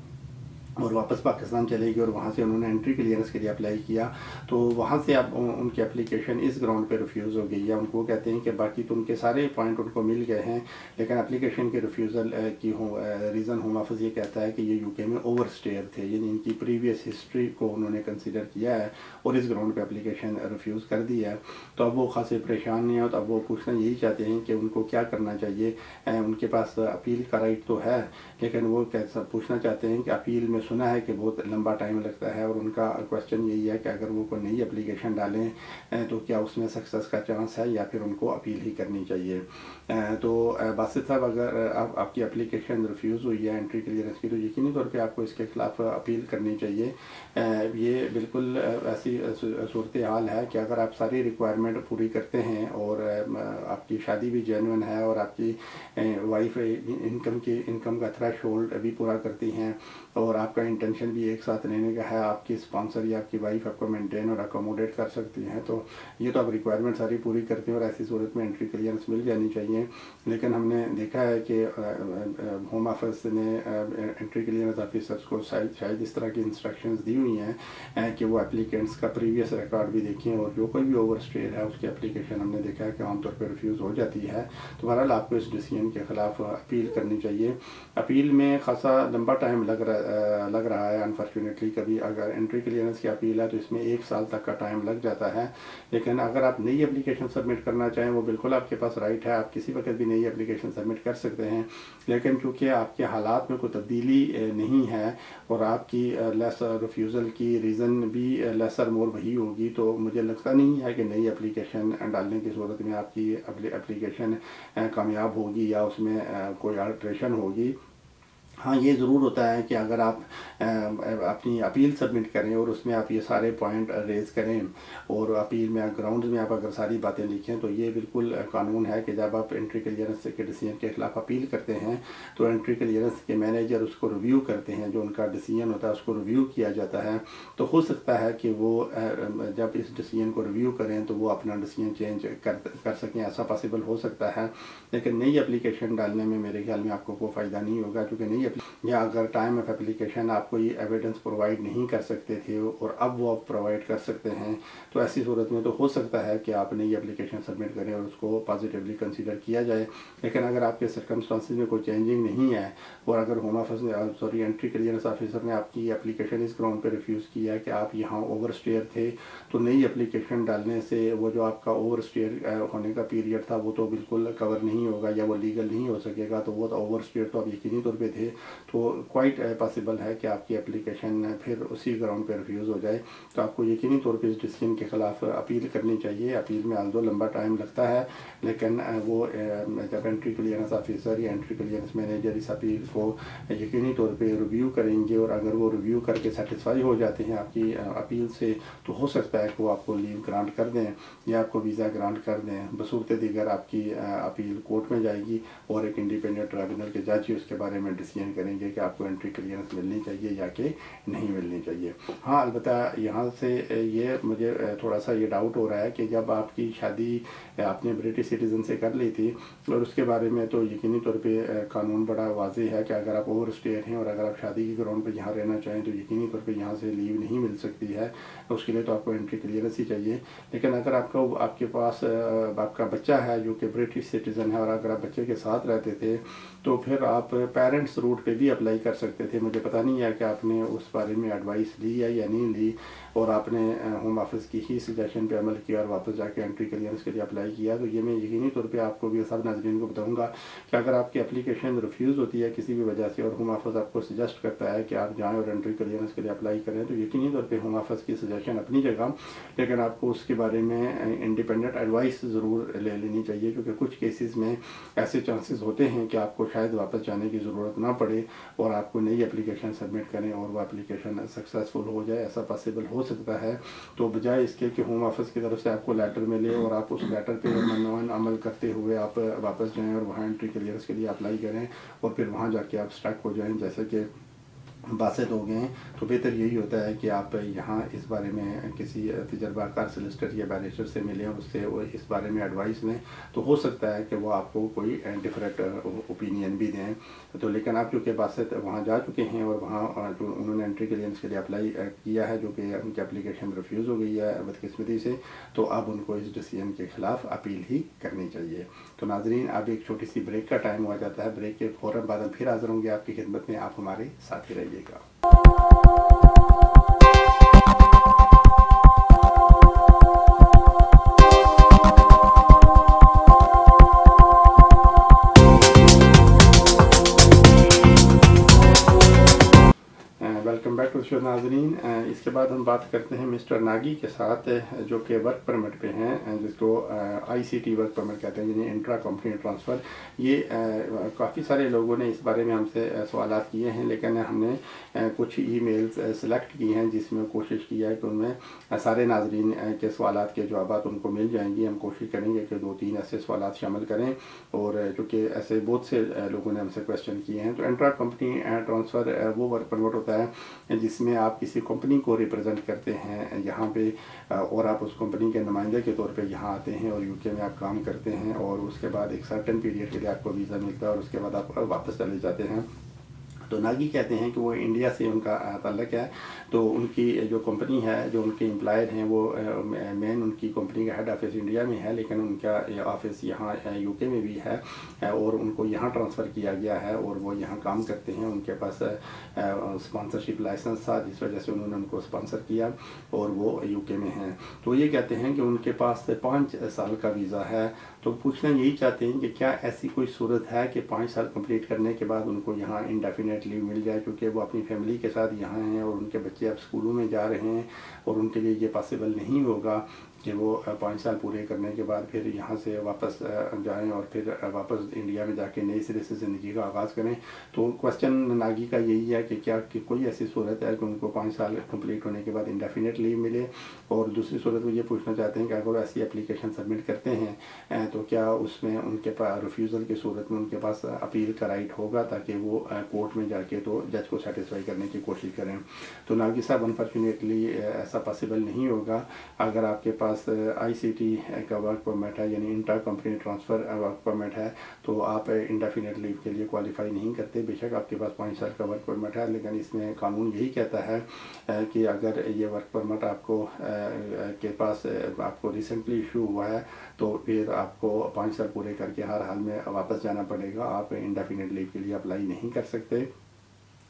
और वापस पाकिस्तान चले गए और वहाँ से उन्होंने एंट्री क्लियरेंस के लिए अप्लाई किया। तो वहाँ से अब उनकी एप्लीकेशन इस ग्राउंड पे रिफ्यूज़ हो गई है। उनको कहते हैं कि बाकी तो उनके सारे पॉइंट उनको मिल गए हैं, लेकिन एप्लीकेशन के रिफ्यूज़ल की रीज़न होम ऑफिस ये कहता है कि ये यूके में ओवर स्टेयर थे, यानी इनकी प्रीवियस हिस्ट्री को उन्होंने कंसिडर किया है और इस ग्राउंड पर एप्लीकेशन रिफ्यूज़ कर दी है। तो अब वो खासे परेशान नहीं हो, तो अब वो पूछना यही चाहते हैं कि उनको क्या करना चाहिए। उनके पास अपील का राइट तो है, लेकिन वो कैसा पूछना चाहते हैं कि अपील में सुना है कि बहुत लंबा टाइम लगता है, और उनका क्वेश्चन यही है कि अगर वो कोई नई एप्लीकेशन डालें तो क्या उसमें सक्सेस का चांस है या फिर उनको अपील ही करनी चाहिए। तो बासित साहब, अगर आपकी एप्लीकेशन रिफ्यूज़ हुई है एंट्री क्लियरेंस की, तो यकीनी तौर पे आपको इसके खिलाफ अपील करनी चाहिए। ये बिल्कुल ऐसी सूरत हाल है कि अगर आप सारी रिक्वायरमेंट पूरी करते हैं और आपकी शादी भी जेन्युइन है और आपकी वाइफ इनकम का थ्रेशोल्ड भी पूरा करती हैं और आपका इंटेंशन भी एक साथ रहने का है, आपकी स्पॉन्सर या आपकी वाइफ आपको मेंटेन और अकोमोडेट कर सकती हैं, तो ये तो आप रिक्वायरमेंट सारी पूरी करते हैं और ऐसी सूरत में एंट्री क्लियरेंस मिल जानी चाहिए। लेकिन हमने देखा है कि होम ऑफिस ने एंट्री क्लियरेंस ऑफिसर्स को शायद इस तरह की इंस्ट्रक्शंस दी हुई हैं कि वो एप्लीकेंट्स का प्रीवियस रिकॉर्ड भी देखें, और जो कोई भी ओवर स्टेयर है उसकी एप्लीकेशन हमने देखा है कि आमतौर पर रिफ्यूज़ हो जाती है। तो बहरहाल आपको इस डिसीजन के ख़िलाफ़ अपील करनी चाहिए। अपील में खासा लंबा टाइम लग रहा है अनफॉर्चुनेटली। कभी अगर एंट्री क्लियरेंस की अपील है तो इसमें 1 साल तक का टाइम लग जाता है, लेकिन अगर आप नई एप्लीकेशन सबमिट करना चाहें वो बिल्कुल आपके पास राइट है, आप किसी वक्त भी नई एप्लीकेशन सबमिट कर सकते हैं। लेकिन चूँकि आपके हालात में कोई तब्दीली नहीं है और आपकी लेसर रिफ्यूज़ल की रीज़न भी लेसर मोर वही होगी, तो मुझे लगता नहीं है कि नई एप्लीकेशन डालने की सूरत में आपकी एप्लीकेशन कामयाब होगी या उसमें कोई अल्ट्रेशन होगी। हाँ, ये ज़रूर होता है कि अगर आप अपनी अपील सबमिट करें और उसमें आप ये सारे पॉइंट रेज़ करें और अपील में ग्राउंड में आप अगर सारी बातें लिखें, तो ये बिल्कुल कानून है कि जब आप एंट्री क्लियरेंस के डिसीजन के ख़िलाफ़ अपील करते हैं तो एंट्री क्लियरेंस के मैनेजर उसको रिव्यू करते हैं, जो उनका डिसीजन होता है उसको रिव्यू किया जाता है। तो हो सकता है कि वो जब इस डिसीजन को रिव्यू करें तो वो अपना डिसीजन चेंज कर सकें, ऐसा पॉसिबल हो सकता है। लेकिन नई एप्लीकेशन डालने में मेरे ख्याल में आपको कोई फ़ायदा नहीं होगा, क्योंकि नई या अगर टाइम ऑफ एप्लीकेशन आप कोई एविडेंस प्रोवाइड नहीं कर सकते थे और अब वो आप प्रोवाइड कर सकते हैं, तो ऐसी सूरत में तो हो सकता है कि आप नई एप्लीकेशन सबमिट करें और उसको पॉजिटिवली कंसीडर किया जाए। लेकिन अगर आपके सर्कमस्टांसिस में कोई चेंजिंग नहीं है और अगर होम ऑफिस ने एंट्री क्लियरेंस ऑफिसर ने आपकी एप्लीकेशन इस ग्राउंड पर रिफ्यूज़ किया है कि आप यहाँ ओवर स्टेयर थे, तो नई एप्लीकेशन डालने से वो जो आपका ओवर स्टेयर होने का पीरियड था वो तो बिल्कुल कवर नहीं होगा या वो लीगल नहीं हो सकेगा। तो वो तो ओवर स्टेयर तो आप यकीनी तौर पर थे, तो क्वाइट पॉसिबल है कि आपकी एप्लीकेशन फिर उसी ग्राउंड पर रिफ्यूज़ हो जाए। तो आपको यकीनी तौर पे इस डिसीजन के ख़िलाफ़ अपील करनी चाहिए। अपील में आल्दो लंबा टाइम लगता है, लेकिन वो जब एंट्री क्लियरेंस ऑफिसर या एंट्री क्लियरेंस मैनेजर इस अपील को यकीनी तौर पे रिव्यू करेंगे और अगर वो रिव्यू करके सेटिस्फाई हो जाते हैं आपकी अपील से, तो हो सकता है कि वो आपको लीव ग्रांट कर दें या आपको वीज़ा ग्रांट कर दें। बसूरत दीगर आपकी अपील कोर्ट में जाएगी और एक इंडिपेंडेंट ट्राइब्यूनल के जज ही उसके बारे में डिसीजन करेंगे कि आपको एंट्री क्लियरेंस मिलनी चाहिए या कि नहीं मिलनी चाहिए। हाँ, अलबत्ता यहाँ से ये मुझे थोड़ा सा ये डाउट हो रहा है कि जब आपकी शादी आपने ब्रिटिश सिटीज़न से कर ली थी और उसके बारे में तो यकीनी तौर पे कानून बड़ा वाज़ेह है कि अगर आप ओवर स्टेयर हैं और अगर आप शादी के ग्राउंड पे यहाँ रहना चाहें तो यकीनी तौर पे यहाँ से लीव नहीं मिल सकती है, उसके लिए तो आपको एंट्री क्लियरेंस ही चाहिए। लेकिन अगर आपके पास आपका बच्चा है जो कि ब्रिटिश सिटीज़न है और अगर आप बच्चे के साथ रहते थे तो फिर आप पेरेंट्स रूट पे भी अप्लाई कर सकते थे। मुझे पता नहीं है कि आपने उस बारे में एडवाइस ली है या नहीं ली और आपने होम ऑफिस की ही सजेशन पे अमल किया और वापस जाके एंट्री क्लियरेंस के लिए अप्लाई किया। तो ये मैं यकीनी तौर पे आपको भी सब नाज़रीन को बताऊंगा कि अगर आपकी एप्लीकेशन रिफ्यूज़ होती है किसी भी वजह से और होम ऑफिस आपको सजेस्ट करता है कि आप जाएँ और एंट्री क्लियरेंस के लिए अप्लाई करें, तो यकीनी तौर पर होम ऑफिस की सजेशन अपनी जगह, लेकिन आपको उसके बारे में इंडिपेंडेंट एडवाइस ज़रूर ले लेनी चाहिए, क्योंकि कुछ केसेस में ऐसे चांसेस होते हैं कि आपको शायद वापस जाने की ज़रूरत ना पड़े और आपको नई एप्लीकेशन सबमिट करें और वो एप्लीकेशन सक्सेसफुल हो जाए, ऐसा पॉसिबल हो सकता है। तो बजाय इसके कि होम ऑफिस की तरफ से आपको लेटर मिले और आप उस लेटर पर मनमान अमल करते हुए आप वापस जाएँ और वहाँ एंट्री क्लियरेंस के लिए अप्लाई करें और फिर वहाँ जाके आप स्टक हो जाएँ जैसे कि बासत हो गए हैं, तो बेहतर यही होता है कि आप यहाँ इस बारे में किसी तजर्बाकार सॉलिसिटर या बैरिस्टर से मिलें और उससे वो इस बारे में एडवाइस लें, तो हो सकता है कि वो आपको कोई डिफरेंट ओपिनियन भी दें। तो लेकिन आप चूँकि बासत वहाँ जा चुके हैं और वहाँ जो उन्होंने एंट्री क्लियरेंस के लिए अप्लाई किया है, जो कि उनकी एप्लीकेशन रिफ्यूज़ हो गई है बदकिस्मती से, तो अब उनको इस डिसीजन के ख़िलाफ़ अपील ही करनी चाहिए। तो नाजरीन, अब एक छोटी सी ब्रेक का टाइम हो जाता है। ब्रेक के फ़ौरन बाद हम फिर हाज़िर होंगे आपकी खिदमत में, आप हमारे साथ ही रहिएगा। वेलकम बैक टू शो नाजरीन। इसके बाद हम बात करते हैं मिस्टर नागी के साथ, जो कि वर्क परमिट पे हैं, जिसको आईसीटी वर्क परमिट कहते हैं, यानी इंट्रा कंपनी ट्रांसफ़र। ये काफ़ी सारे लोगों ने इस बारे में हमसे सवाल किए हैं, लेकिन हमने कुछ ईमेल्स सेलेक्ट की हैं जिसमें कोशिश की है कि उनमें सारे नाजरीन के सवाल के जवाब उनको मिल जाएंगी। हम कोशिश करेंगे कि 2-3 ऐसे सवाल शामिल करें, और चूँकि ऐसे बहुत से लोगों ने हमसे क्वेश्चन किए हैं। तो इंट्रा कंपनी ट्रांसफ़र वो वर्क परमिट होता है जिसमें आप किसी कंपनी को रिप्रेजेंट करते हैं यहाँ पे, और आप उस कंपनी के नुमाइंदे के तौर पे यहाँ आते हैं और यूके में आप काम करते हैं, और उसके बाद एक सर्टेन पीरियड के लिए आपको वीज़ा मिलता है और उसके बाद आप वापस चले जाते हैं। तो नागी कहते हैं कि वो इंडिया से उनका ताल्लुक़ है, तो उनकी जो कंपनी है, जो उनके एम्प्लॉयर हैं, वो मेन उनकी कंपनी का हेड ऑफिस इंडिया में है, लेकिन उनका ऑफिस यहाँ यूके में भी है, और उनको यहाँ ट्रांसफ़र किया गया है और वो यहाँ काम करते हैं। उनके पास स्पॉन्सरशिप लाइसेंस था, जिस वजह से उन्होंने उनको स्पॉन्सर किया और वो यूके में हैं। तो ये कहते हैं कि उनके पास 5 साल का वीज़ा है। तो पूछना यही चाहते हैं कि क्या ऐसी कोई सूरत है कि 5 साल कंप्लीट करने के बाद उनको यहाँ इंडेफिनेट लीव मिल जाए, क्योंकि वो अपनी फैमिली के साथ यहाँ हैं और उनके बच्चे अब स्कूलों में जा रहे हैं, और उनके लिए ये पॉसिबल नहीं होगा कि वो 5 साल पूरे करने के बाद फिर यहाँ से वापस जाएं और फिर वापस इंडिया में जाके नई सिरे से ज़िंदगी का आगाज़ करें। तो क्वेश्चन नागी का यही है कि क्या कि कोई ऐसी सूरत है कि उनको 5 साल कंप्लीट होने के बाद इंडेफिनेट लीव मिले, और दूसरी सूरत वो ये पूछना चाहते हैं कि अगर ऐसी एप्लीकेशन सबमिट करते हैं तो क्या उसमें उनके पास रिफ्यूज़ल की सूरत में उनके पास अपील का राइट होगा, ताकि वो कोर्ट में जाके तो जज को सेटिस्फाई करने की कोशिश करें। तो नागी साहब, अनफॉर्चुनेटली ऐसा पॉसिबल नहीं होगा। अगर आपके पास आईसीटी का वर्क परमिट है, यानी inter company transfer work permit है, तो आप इंडेफिनेट लीव के लिए क्वालिफाई नहीं करते। बेशक आपके पास 5 साल का वर्क परमिट है, लेकिन इसमें कानून यही कहता है कि अगर ये वर्क परमिट आपको के पास आपको रिसेंटली इशू हुआ है, तो फिर आपको 5 साल पूरे करके हर हाल में वापस जाना पड़ेगा। आप इंडेफिनेट लीव के लिए अप्लाई नहीं कर सकते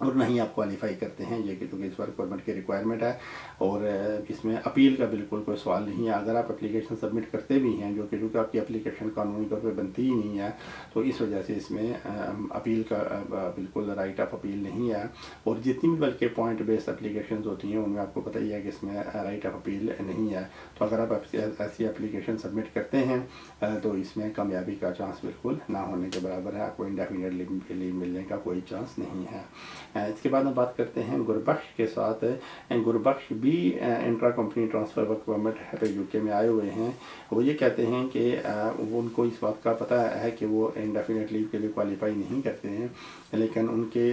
और नहीं आप क्वालिफाई करते हैं, ये क्योंकि इस वर्क परमिट की रिक्वायरमेंट है, और इसमें अपील का बिल्कुल कोई सवाल नहीं है। अगर आप एप्लीकेशन सबमिट करते भी हैं, जो कि आपकी एप्लीकेशन कानूनी तौर पे बनती ही नहीं है, तो इस वजह से इसमें अपील का बिल्कुल राइट ऑफ अपील नहीं है। और जितनी भी बल्कि पॉइंट बेस्ड एप्लीकेशन होती हैं, उनमें आपको पता ही है कि इसमें राइट ऑफ अपील नहीं है। तो अगर आप ऐसी एप्लीकेशन सबमिट करते हैं तो इसमें कामयाबी का चांस बिल्कुल ना होने के बराबर है। आपको इंडेफिनेट लीव मिलने का कोई चांस नहीं है। इसके बाद हम बात करते हैं गुरबख्श के साथ। गुरबख्श भी intra company transfer work permit है, यूके में आए हुए हैं। वो ये कहते हैं कि वो उनको इस बात का पता है कि वो इंडेफिनेट लीव के लिए क्वालिफाई नहीं करते हैं, लेकिन उनके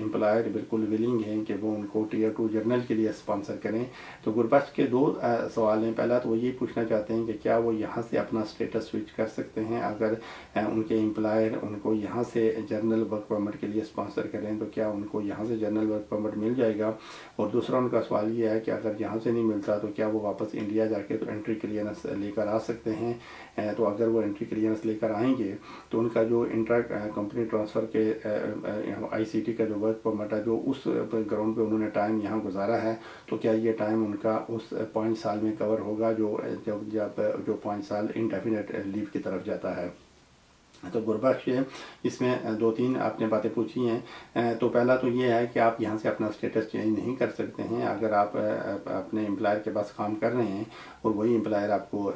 एम्प्लॉयर बिल्कुल विलिंग हैं कि वो उनको टियर 2 जर्नल के लिए स्पॉन्सर करें। तो गुरबख्श के 2 सवाल हैं। पहला तो वो ये पूछना चाहते हैं कि क्या वो यहाँ से अपना स्टेटस स्विच कर सकते हैं, अगर उनके एम्प्लॉयर उनको यहाँ से जर्नल वर्क परमिट के लिए स्पॉन्सर करें, तो क्या उनको यहाँ से जर्नल वर्क परमिट मिल जाएगा। और दूसरा उनका सवाल ये है कि अगर यहाँ से नहीं मिलता तो क्या वो वापस इंडिया जाके तो एंट्री क्लियरेंस लेकर आ सकते हैं। तो अगर वो एंट्री क्लियरेंस लेकर आएंगे तो उनका जो इंट्रा कंपनी ट्रांसफ़र के आईसीटी का जो वर्क परमिट है, जो उस ग्राउंड पे उन्होंने टाइम यहाँ गुजारा है, तो क्या ये टाइम उनका उस 5 साल में कवर होगा, जो 5 साल इंडेफिनेट लीव की तरफ जाता है। तो गुरबख्श इसमें दो तीन आपने बातें पूछी हैं। तो पहला तो ये है कि आप यहाँ से अपना स्टेटस चेंज नहीं कर सकते हैं। अगर आप अपने एम्प्लॉयर के पास काम कर रहे हैं और वही एम्प्लॉयर आपको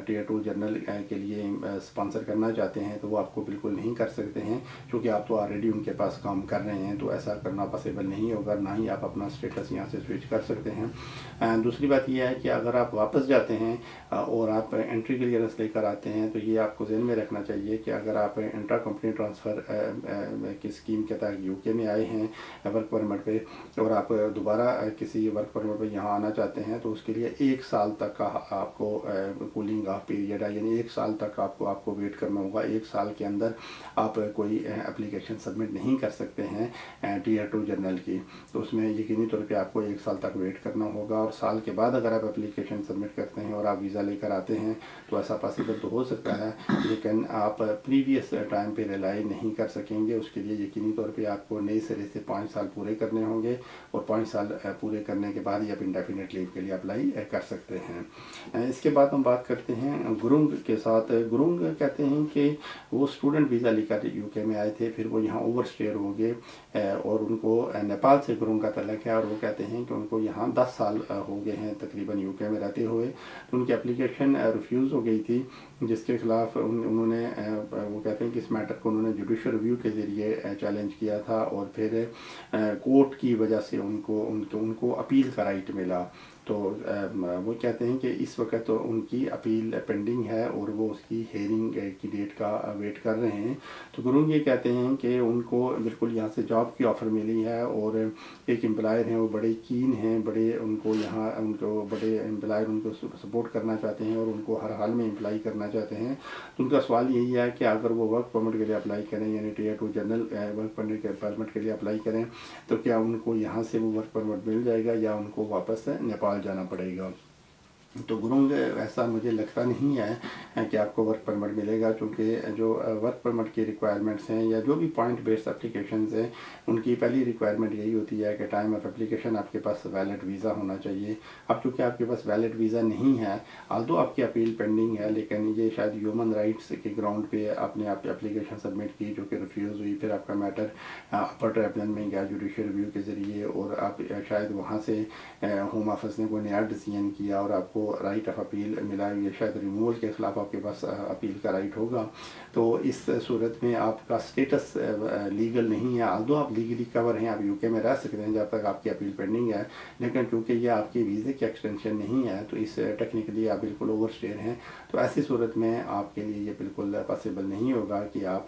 टियर 2 जनरल के लिए स्पॉन्सर करना चाहते हैं तो वो आपको बिल्कुल नहीं कर सकते हैं, क्योंकि आप तो ऑलरेडी उनके पास काम कर रहे हैं। तो ऐसा करना पॉसिबल नहीं होगा, ना ही आप अपना स्टेटस यहाँ से स्विच कर सकते हैं। दूसरी बात यह है कि अगर आप वापस जाते हैं और आप एंट्री क्लियरेंस लेकर आते हैं तो ये आपको ध्यान में रखना चाहिए कि अगर आप इंट्रा कंपनी ट्रांसफ़र की स्कीम के तहत यूके में आए हैं वर्क परमिट पे और आप दोबारा किसी वर्क परमिट पे यहाँ आना चाहते हैं तो उसके लिए 1 साल तक का आपको कूलिंग ऑफ पीरियड है, यानी 1 साल तक आपको वेट करना होगा। 1 साल के अंदर आप कोई एप्लीकेशन सबमिट नहीं कर सकते हैं टियर 2 जनरल की, तो उसमें यकीनी तौर पे आपको 1 साल तक वेट करना होगा। और साल के बाद अगर आप एप्लीकेशन सबमिट करते हैं और आप वीज़ा लेकर आते हैं तो ऐसा पॉसिबल तो हो सकता है, लेकिन आप प्रीवियस टाइम पे रिलाई नहीं कर सकेंगे। उसके लिए यकीनी तौर पे आपको नए सिरे से 5 साल पूरे करने होंगे और 5 साल पूरे करने के बाद ही आप इंडेफिनिट लीव के लिए अप्लाई कर सकते हैं। इसके बाद हम बात करते हैं गुरुंग के साथ। गुरुंग कहते हैं कि वो स्टूडेंट वीज़ा लेकर यूके में आए थे, फिर वो यहाँ ओवर स्टेयर हो गए और उनको नेपाल से गुरुंग का तल्लुक़ है और वो कहते हैं कि उनको यहाँ 10 साल हो गए हैं तकरीबन यूके में रहते हुए। तो उनकी एप्लीकेशन रिफ्यूज़ हो गई थी, जिसके खिलाफ उन्होंने वो कहते हैं कि इस मैटर को उन्होंने जुडिशल रिव्यू के ज़रिए चैलेंज किया था और फिर कोर्ट की वजह से उनको अपील का राइट मिला। तो वो कहते हैं कि इस वक्त तो उनकी अपील पेंडिंग है और वो उसकी हेयरिंग की डेट का वेट कर रहे हैं। तो गुरुंग ये कहते हैं कि उनको बिल्कुल यहाँ से जॉब की ऑफ़र मिली है और एक एम्प्लॉयर हैं वो बड़े कीन हैं, बड़े उनको बड़े एम्प्लॉयर उनको सपोर्ट करना चाहते हैं और उनको हर हाल में एम्प्लाई करना चाहते हैं। तो उनका सवाल यही है कि अगर वो वर्क परमिट के लिए अप्लाई करें, यानी टियर 2 जनरल वर्क परमिट के लिए अप्लाई करें, तो क्या उनको यहाँ से वो वर्क परमिट मिल जाएगा या उनको वापस नेपाल जाना पड़ेगा। तो गुरुंग ऐसा मुझे लगता नहीं है कि आपको वर्क परमिट मिलेगा, क्योंकि जो वर्क परमिट की रिक्वायरमेंट्स हैं या जो भी पॉइंट बेस्ड एप्लीकेशंस हैं उनकी पहली रिक्वायरमेंट यही होती है कि टाइम ऑफ एप्लीकेशन आपके पास वैलिड वीज़ा होना चाहिए। अब चूँकि आपके पास वैलिड वीज़ा नहीं है, आल्दो आपकी अपील पेंडिंग है, लेकिन ये शायद ह्यूमन राइट्स के ग्राउंड पे आपने आप एप्लीकेशन सबमिट की जो कि रिफ्यूज़ हुई, फिर आपका मैटर अपर ट्रिब्यूनल में गया जुडिशल रिव्यू के ज़रिए और आप शायद वहाँ से होम ऑफिस ने कोई नया डिसीजन किया और आपको राइट ऑफ अपील मिला, ये शायद रिमूवल के ख़िलाफ़ आपके पास अपील का राइट होगा। तो इस सूरत में आपका स्टेटस लीगल नहीं है, आल्दो आप लीगली कवर हैं, आप यूके में रह सकते हैं जब तक आपकी अपील पेंडिंग है, लेकिन क्योंकि ये आपकी वीज़े की एक्सटेंशन नहीं है तो इस टेक्निकली आप बिल्कुल ओवर स्टेयर हैं। तो ऐसी सूरत में आपके लिए ये बिल्कुल पॉसिबल नहीं होगा कि आप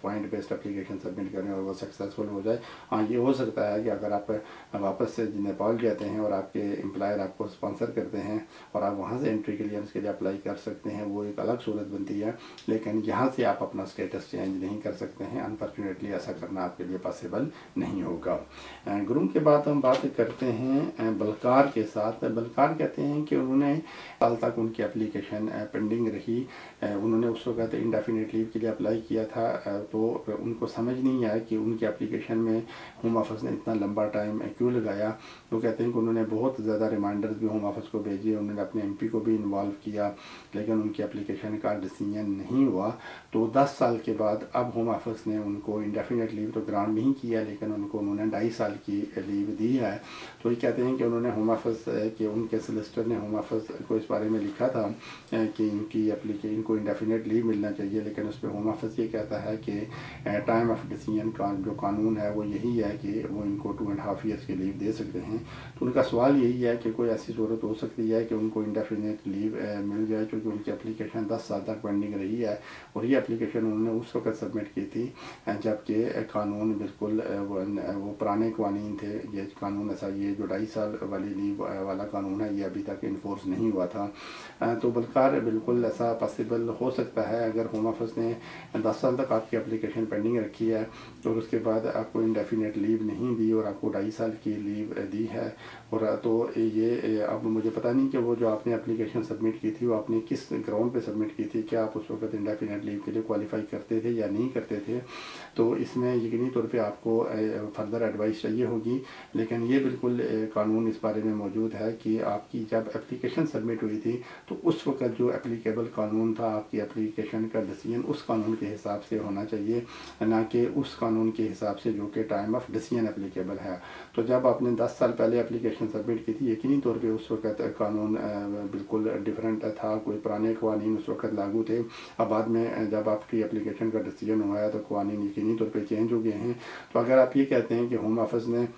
पॉइंट बेस्ड एप्लीकेशन सबमिट करें और वो सक्सेसफुल हो जाए। हाँ, ये हो सकता है कि अगर आप वापस से नेपाल जाते हैं और आपके एम्प्लॉयर आपको स्पॉन्सर करते हैं और आप वहाँ से एंट्री क्लियरेंस के लिए अप्लाई कर सकते हैं, वो एक अलग सूरत बनती है, लेकिन यहाँ से आप अपना स्टेटस चेंज नहीं कर सकते हैं। अनफॉर्चुनेटली ऐसा करना आपके लिए पॉसिबल नहीं होगा। गुरुंग के बाद हम बात करते हैं बलकार के साथ। बलकार कहते हैं कि उन्होंने साल तक उनकी एप्लीकेशन पेंडिंग रही, उन्होंने उस वक्त इंडेफिनिट लीव के लिए अप्लाई किया था, तो उनको समझ नहीं आया कि उनकी एप्लीकेशन में होम ऑफिस ने इतना लंबा टाइम क्यों लगाया। तो कहते हैं कि उन्होंने बहुत ज़्यादा रिमाइंडर्स भी होम ऑफिस को भेजे, उन्होंने अपने एमपी को भी इन्वॉल्व किया, लेकिन उनकी एप्लीकेशन का डिसीजन नहीं हुआ। तो 10 साल के बाद अब होम ऑफिस ने उनको इंडेफिनिट लीव तो ग्रांट नहीं किया, लेकिन उन्होंने 2.5 साल की लीव दी है। तो ये कहते हैं कि उन्होंने होम ऑफिस के उनके सोलिसिटर ने होम ऑफिस को इस बारे में लिखा था कि इनको इंडेफिनिट लीव मिलना चाहिए, लेकिन उस पर होम ऑफिस ये कहता है कि टाइम ऑफ डिसीजन का जो कानून है वो यही है कि वो इनको 2.5 ईयर्स की लीव दे सकते हैं। तो उनका सवाल यही है कि कोई ऐसी सूरत हो सकती है कि उनको इंडेफिनिट लीव मिल जाए, क्योंकि उनकी एप्लीकेशन 10 साल तक पेंडिंग रही है और ये एप्लीकेशन उन्होंने उस वक्त सबमिट की थी जबकि कानून बिल्कुल वो पुराने कानून थे। ये कानून ऐसा, ये जो 2.5 साल वाली लीव वाला कानून है ये अभी तक इन्फोर्स नहीं हुआ था। तो बल्कि बिल्कुल ऐसा पॉसिबल हो सकता है अगर होम ऑफिस ने 10 साल तक आपकी एप्लीकेशन पेंडिंग रखी है और उसके बाद आपको इंडेफिनिट लीव नहीं दी और आपको 2.5 साल की लीव दी है, और तो ये अब मुझे पता नहीं कि वो जो आपने एप्लीकेशन सबमिट की थी वो आपने किस ग्राउंड पे सबमिट की थी, क्या आप उस वक्त इंडेफिनिट लीव के लिए क्वालिफाई करते थे या नहीं करते थे। तो इसमें यकीनी तौर पे आपको फर्दर एडवाइस चाहिए होगी, लेकिन ये बिल्कुल कानून इस बारे में मौजूद है कि आपकी जब एप्लीकेशन सबमिट हुई थी तो उस वक्त जो एप्लीकेबल कानून था आपकी एप्लीकेशन का डिसीजन उस कानून के हिसाब से होना चाहिए, ना कि उस कानून के हिसाब से जो कि टाइम ऑफ डिसीजन एप्लीकेबल है। तो जब आपने 10 साल पहले एप्लीकेशन सबमिट की थी, यकीनी तौर पे उस वक्त कानून बिल्कुल डिफरेंट था, कोई पुराने कानून उस वक्त लागू थे। अब बाद में जब आपकी एप्लीकेशन का डिसीजन हुआ है तो कानून यकीनी तौर पे चेंज हो गए हैं। तो अगर आप ये कहते हैं कि होम ऑफिस ने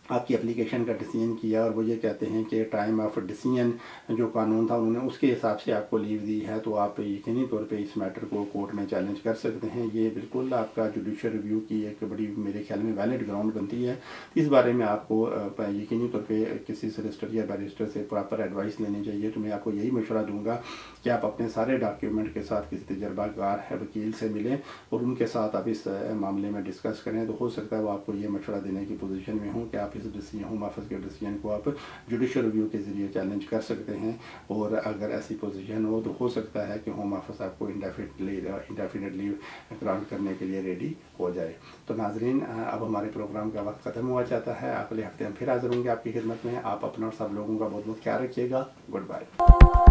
आपकी एप्लीकेशन का डिसीजन किया और वो ये कहते हैं कि टाइम ऑफ डिसीजन जो कानून था उन्होंने उसके हिसाब से आपको लीव दी है, तो आप यकीनी तौर पे इस मैटर को कोर्ट में चैलेंज कर सकते हैं। ये बिल्कुल आपका जुडिशियल रिव्यू की एक बड़ी मेरे ख्याल में वैलिड ग्राउंड बनती है। इस बारे में आपको यकीनी तौर पे किसी सॉलिसिटर या बैरिस्टर से प्रॉपर एडवाइस लेनी चाहिए। तो मैं आपको यही मशवरा दूंगा कि आप अपने सारे डॉक्यूमेंट के साथ किसी तजर्बाकार वकील से मिलें और उनके साथ आप इस मामले में डिस्कस करें। तो हो सकता है वो आपको ये मशवरा देने की पोजीशन में हो कि आप इस डिसीजन होम ऑफिस के डिसीजन को आप जुडिशियल रिव्यू के ज़रिए चैलेंज कर सकते हैं। और अगर ऐसी पोजीशन हो तो हो सकता है कि होम ऑफिस आपको इंडेफिनिट लीव ग्रांट करने के लिए रेडी हो जाए। तो नाजरीन, अब हमारे प्रोग्राम का वक्त ख़त्म हुआ चाहता है। अगले हफ्ते हम फिर हाजिर होंगे आपकी खिदमत में। आप अपना और सब लोगों का बहुत बहुत ख्याल रखिएगा। Good bye.